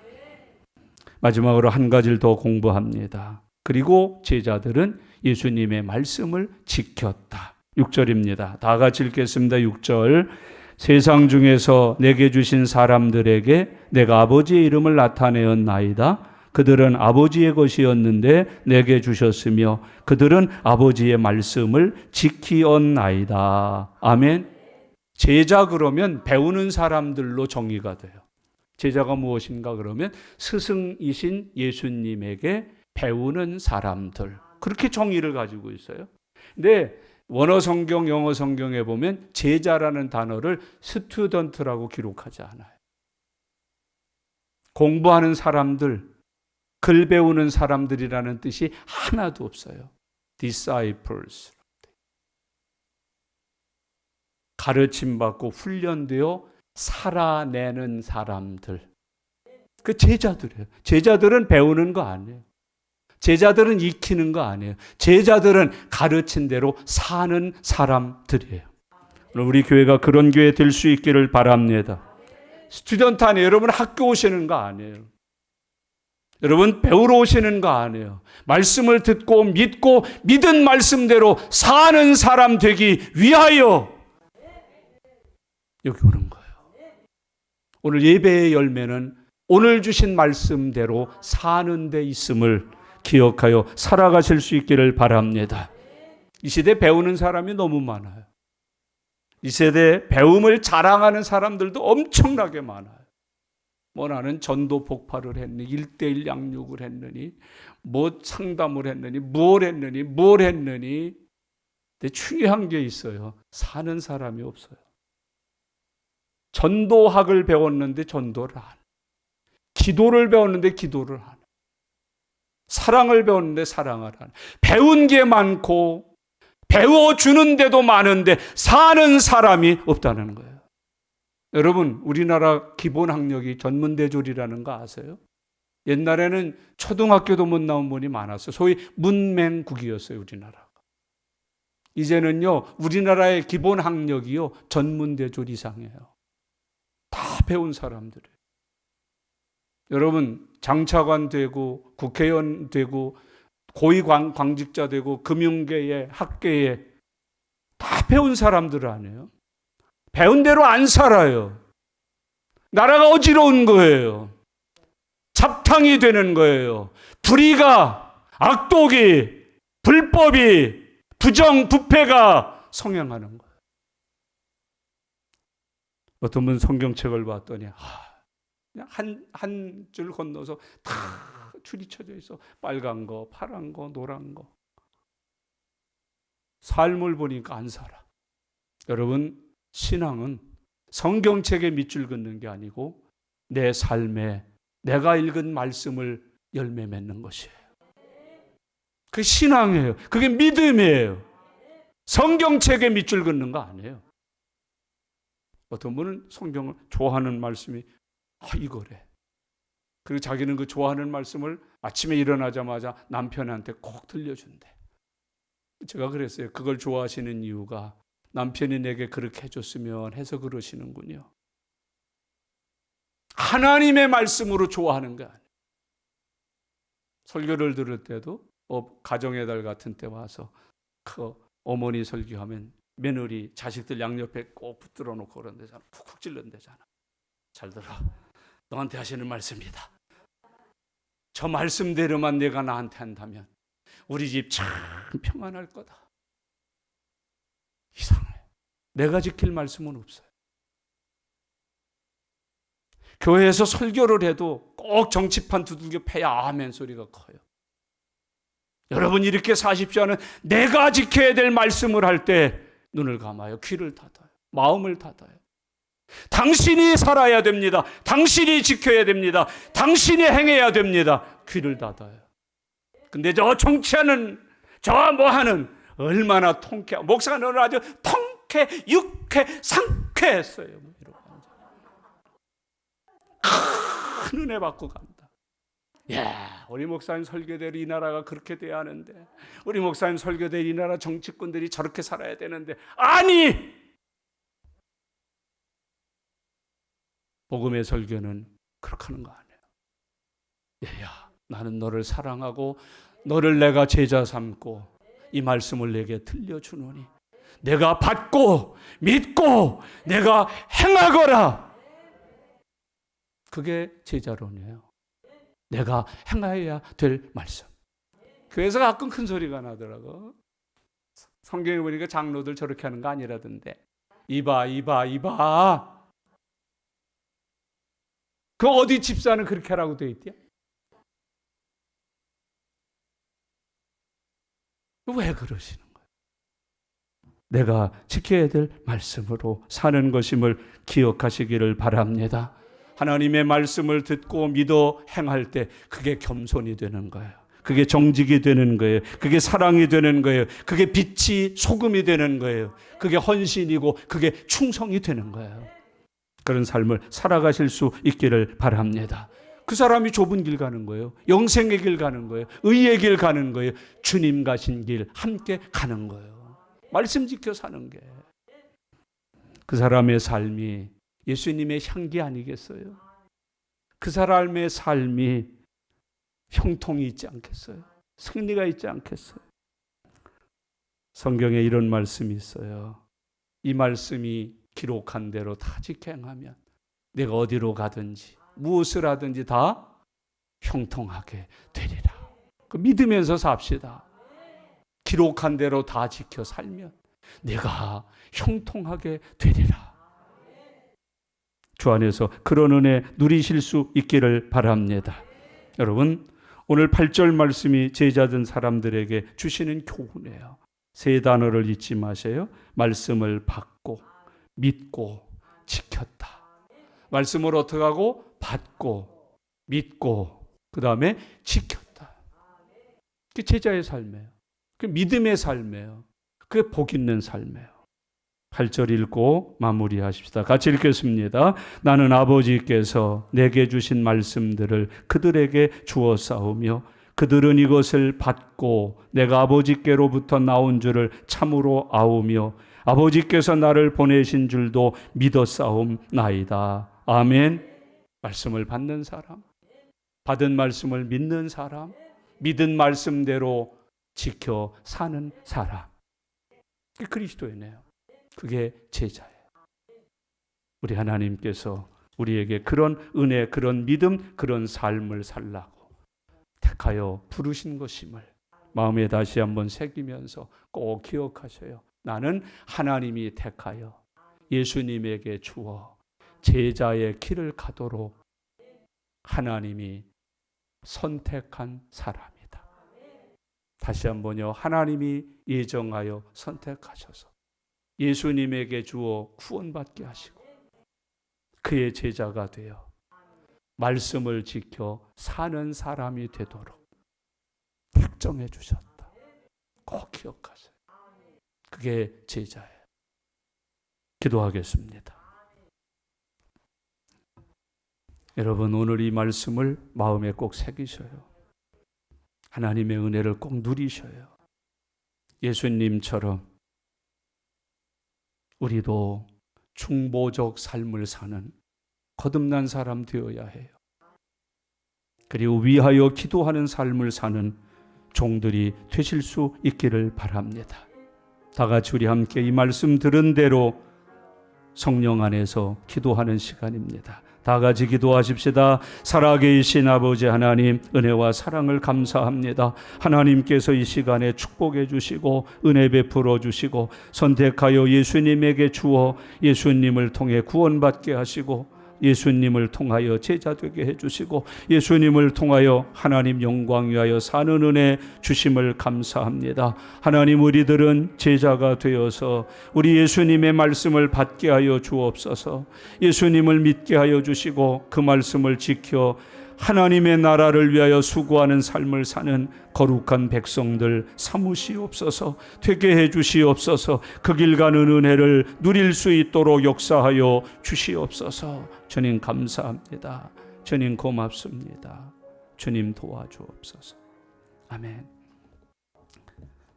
마지막으로 한 가지를 더 공부합니다. 그리고 제자들은 예수님의 말씀을 지켰다. 6절입니다. 다 같이 읽겠습니다. 6절. 세상 중에서 내게 주신 사람들에게 내가 아버지의 이름을 나타내었나이다. 그들은 아버지의 것이었는데 내게 주셨으며 그들은 아버지의 말씀을 지키었나이다. 아멘. 제자 그러면 배우는 사람들로 정의가 돼요. 제자가 무엇인가 그러면 스승이신 예수님에게 배우는 사람들. 그렇게 정의를 가지고 있어요. 근데 원어 성경, 영어 성경에 보면 제자라는 단어를 스튜던트라고 기록하지 않아요. 공부하는 사람들, 글 배우는 사람들이라는 뜻이 하나도 없어요. disciples. 가르침받고 훈련되어 살아내는 사람들. 그 제자들이에요. 제자들은 배우는 거 아니에요. 제자들은 익히는 거 아니에요. 제자들은 가르친 대로 사는 사람들이에요. 우리 교회가 그런 교회 될 수 있기를 바랍니다. 스튜던트 아니에요. 여러분 학교 오시는 거 아니에요. 여러분 배우러 오시는 거 아니에요. 말씀을 듣고 믿고 믿은 말씀대로 사는 사람 되기 위하여 여기 오는 거예요. 오늘 예배의 열매는 오늘 주신 말씀대로 사는 데 있음을 기억하여 살아가실 수 있기를 바랍니다. 이 시대 배우는 사람이 너무 많아요. 이 세대 배움을 자랑하는 사람들도 엄청나게 많아요. 뭐 나는 전도 폭발을 했느니, 1:1 양육을 했느니, 뭐 상담을 했느니, 뭘 했느니. 근데 중요한 게 있어요. 사는 사람이 없어요. 전도학을 배웠는데 전도를 안 해. 기도를 배웠는데 기도를 안 해. 사랑을 배웠는데 사랑을 안 해. 배운 게 많고 배워주는데도 많은데 사는 사람이 없다는 거예요. 여러분, 우리나라 기본학력이 전문대졸이라는 거 아세요? 옛날에는 초등학교도 못 나온 분이 많았어요. 소위 문맹국이었어요, 우리나라. 이제는요, 우리나라의 기본학력이요, 전문대졸 이상이에요. 다 배운 사람들이에요. 여러분, 장차관 되고 국회의원 되고 고위광직자 되고 금융계에 학계에 다 배운 사람들 아니에요. 배운 대로 안 살아요. 나라가 어지러운 거예요. 잡탕이 되는 거예요. 불의가, 악독이, 불법이, 부정, 부패가 성행하는 거예요. 어떤 분 성경책을 봤더니 그냥 한 줄 건너서 다 줄이 쳐져 있어. 빨간 거, 파란 거, 노란 거. 삶을 보니까 안 살아. 여러분, 신앙은 성경책에 밑줄 긋는 게 아니고 내 삶에 내가 읽은 말씀을 열매 맺는 것이에요. 그게 신앙이에요. 그게 믿음이에요. 성경책에 밑줄 긋는 거 아니에요. 어떤 분은 성경을 좋아하는 말씀이 이거래. 그리고 자기는 그 좋아하는 말씀을 아침에 일어나자마자 남편한테 꼭 들려준대. 제가 그랬어요. 그걸 좋아하시는 이유가 남편이 내게 그렇게 해줬으면 해서 그러시는군요. 하나님의 말씀으로 좋아하는 거 아니에요. 설교를 들을 때도 가정의 달 같은 때 와서 그 어머니 설교하면 며느리 자식들 양옆에 꼭 붙들어 놓고 그런 데잖아. 푹푹 찔른 데잖아. 잘 들어. 너한테 하시는 말씀이다. 저 말씀대로만 내가 나한테 한다면 우리 집 참 평안할 거다. 이상해. 내가 지킬 말씀은 없어요. 교회에서 설교를 해도 꼭 정치판 두들겨 패야 아멘 소리가 커요. 여러분, 이렇게 사십시오 하는 내가 지켜야 될 말씀을 할 때 눈을 감아요. 귀를 닫아요. 마음을 닫아요. 당신이 살아야 됩니다. 당신이 지켜야 됩니다. 당신이 행해야 됩니다. 귀를 닫아요. 근데 저 정치하는 저 뭐하는 얼마나 통쾌. 목사가 너는 아주 통쾌, 유쾌, 상쾌했어요. 큰 은혜 받고 간다. 야, 우리 목사님 설교대로 이 나라가 그렇게 돼야 하는데, 우리 목사님 설교대로 이 나라 정치꾼들이 저렇게 살아야 되는데, 아니! 복음의 설교는 그렇게 하는 거 아니에요. 얘야, 나는 너를 사랑하고 너를 내가 제자 삼고 이 말씀을 내게 들려주노니 내가 받고 믿고 내가 행하거라. 그게 제자론이에요. 내가 행해야 될 말씀. 교회에서 가끔 큰 소리가 나더라고. 성경에 보니까 장로들 저렇게 하는 거 아니라던데. 이봐. 그 어디 집사는 그렇게 하라고 돼 있대요? 왜 그러시는 거예요? 내가 지켜야 될 말씀으로 사는 것임을 기억하시기를 바랍니다. 하나님의 말씀을 듣고 믿어 행할 때 그게 겸손이 되는 거예요. 그게 정직이 되는 거예요. 그게 사랑이 되는 거예요. 그게 빛이 소금이 되는 거예요. 그게 헌신이고 그게 충성이 되는 거예요. 그런 삶을 살아가실 수 있기를 바랍니다. 그 사람이 좁은 길 가는 거예요. 영생의 길 가는 거예요. 의의 길 가는 거예요. 주님 가신 길 함께 가는 거예요. 말씀 지켜 사는 게. 그 사람의 삶이 예수님의 향기 아니겠어요? 그 사람의 삶이 형통이 있지 않겠어요? 승리가 있지 않겠어요? 성경에 이런 말씀이 있어요. 이 말씀이 기록한 대로 다 지켜 행하면 내가 어디로 가든지 무엇을 하든지 다 형통하게 되리라. 그 믿으면서 삽시다. 기록한 대로 다 지켜 살면 내가 형통하게 되리라. 주 안에서 그런 은혜 누리실 수 있기를 바랍니다. 여러분, 오늘 8절 말씀이 제자된 사람들에게 주시는 교훈이에요. 세 단어를 잊지 마세요. 말씀을 받고, 믿고, 지켰다. 말씀을 어떻게 하고? 받고, 믿고, 그 다음에 지켰다. 그게 제자의 삶이에요. 그게 믿음의 삶이에요. 그게 복 있는 삶이에요. 8절 읽고 마무리하십시다. 같이 읽겠습니다. 나는 아버지께서 내게 주신 말씀들을 그들에게 주어 싸우며 그들은 이것을 받고 내가 아버지께로부터 나온 줄을 참으로 아우며 아버지께서 나를 보내신 줄도 믿어 싸움나이다. 아멘. 말씀을 받는 사람, 받은 말씀을 믿는 사람, 믿은 말씀대로 지켜 사는 사람, 그게 그리스도이네요. 그게 제자예요. 우리 하나님께서 우리에게 그런 은혜, 그런 믿음, 그런 삶을 살라고 택하여 부르신 것임을 마음에 다시 한번 새기면서 꼭 기억하셔요. 나는 하나님이 택하여 예수님에게 주어 제자의 길을 가도록 하나님이 선택한 사람이다. 다시 한번요. 하나님이 예정하여 선택하셔서 예수님에게 주어 구원받게 하시고 그의 제자가 되어 말씀을 지켜 사는 사람이 되도록 택정해 주셨다. 꼭 기억하세요. 그게 제자예요. 기도하겠습니다. 여러분, 오늘 이 말씀을 마음에 꼭 새기셔요. 하나님의 은혜를 꼭 누리셔요. 예수님처럼 우리도 중보적 삶을 사는 거듭난 사람 되어야 해요. 그리고 위하여 기도하는 삶을 사는 종들이 되실 수 있기를 바랍니다. 다 같이 우리 함께 이 말씀 들은 대로 성령 안에서 기도하는 시간입니다. 다 같이 기도하십시다. 살아계신 아버지 하나님, 은혜와 사랑을 감사합니다. 하나님께서 이 시간에 축복해 주시고 은혜 베풀어 주시고 선택하여 예수님에게 주어 예수님을 통해 구원받게 하시고 예수님을 통하여 제자 되게 해주시고 예수님을 통하여 하나님 영광 위하여 사는 은혜 주심을 감사합니다. 하나님, 우리들은 제자가 되어서 우리 예수님의 말씀을 받게 하여 주옵소서. 예수님을 믿게 하여 주시고 그 말씀을 지켜 하나님의 나라를 위하여 수고하는 삶을 사는 거룩한 백성들 삼으시옵소서. 되게 해 주시옵소서. 그 길 가는 은혜를 누릴 수 있도록 역사하여 주시옵소서. 주님 감사합니다. 주님 고맙습니다. 주님 도와주옵소서. 아멘.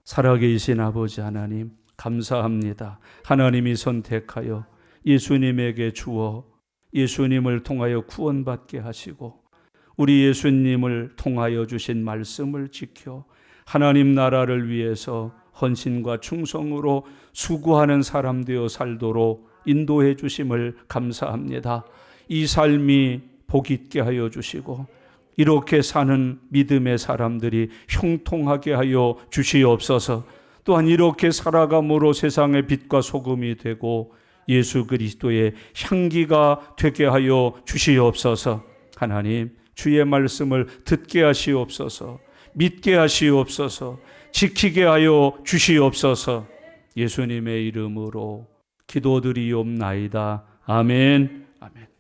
살아계신 아버지 하나님 감사합니다. 하나님이 선택하여 예수님에게 주어 예수님을 통하여 구원받게 하시고 우리 예수님을 통하여 주신 말씀을 지켜 하나님 나라를 위해서 헌신과 충성으로 수고하는 사람 되어 살도록 인도해 주심을 감사합니다. 이 삶이 복 있게 하여 주시고 이렇게 사는 믿음의 사람들이 형통하게 하여 주시옵소서. 또한 이렇게 살아감으로 세상의 빛과 소금이 되고 예수 그리스도의 향기가 되게 하여 주시옵소서. 하나님, 주의 말씀을 듣게 하시옵소서. 믿게 하시옵소서. 지키게 하여 주시옵소서. 예수님의 이름으로 기도드리옵나이다. 아멘. 아멘.